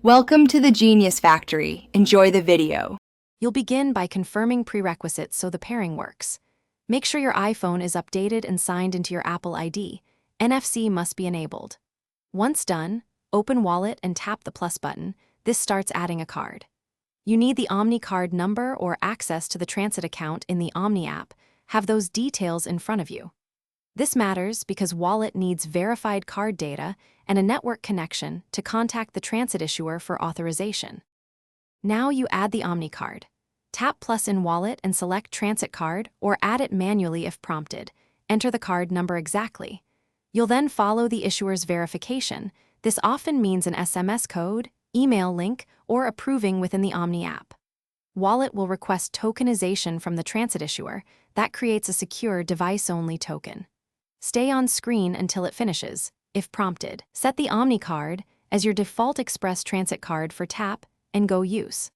Welcome to the Genius Factory. Enjoy the video. You'll begin by confirming prerequisites so the pairing works. Make sure your iPhone is updated and signed into your Apple ID. NFC must be enabled. Once done, open Wallet and tap the plus button. This starts adding a card. You need the Omny card number or access to the transit account in the Omny app. Have those details in front of you. This matters because Wallet needs verified card data and a network connection to contact the transit issuer for authorization. Now you add the Omny card. Tap plus in Wallet and select Transit Card or add it manually if prompted. Enter the card number exactly. You'll then follow the issuer's verification. This often means an SMS code, email link, or approving within the Omny app. Wallet will request tokenization from the transit issuer. That creates a secure device-only token. Stay on screen until it finishes, if prompted. Set the Omny card as your default Express Transit card for tap and go use.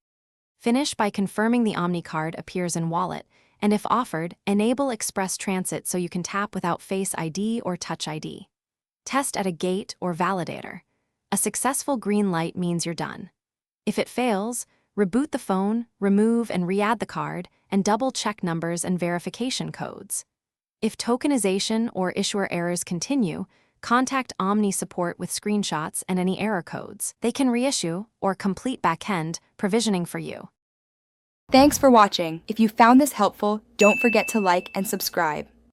Finish by confirming the Omny card appears in Wallet, and if offered, enable Express Transit so you can tap without Face ID or Touch ID. Test at a gate or validator. A successful green light means you're done. If it fails, reboot the phone, remove and re-add the card, and double-check numbers and verification codes. If tokenization or issuer errors continue, contact Omny support with screenshots and any error codes. They can reissue or complete backend provisioning for you. Thanks for watching. If you found this helpful, don't forget to like and subscribe.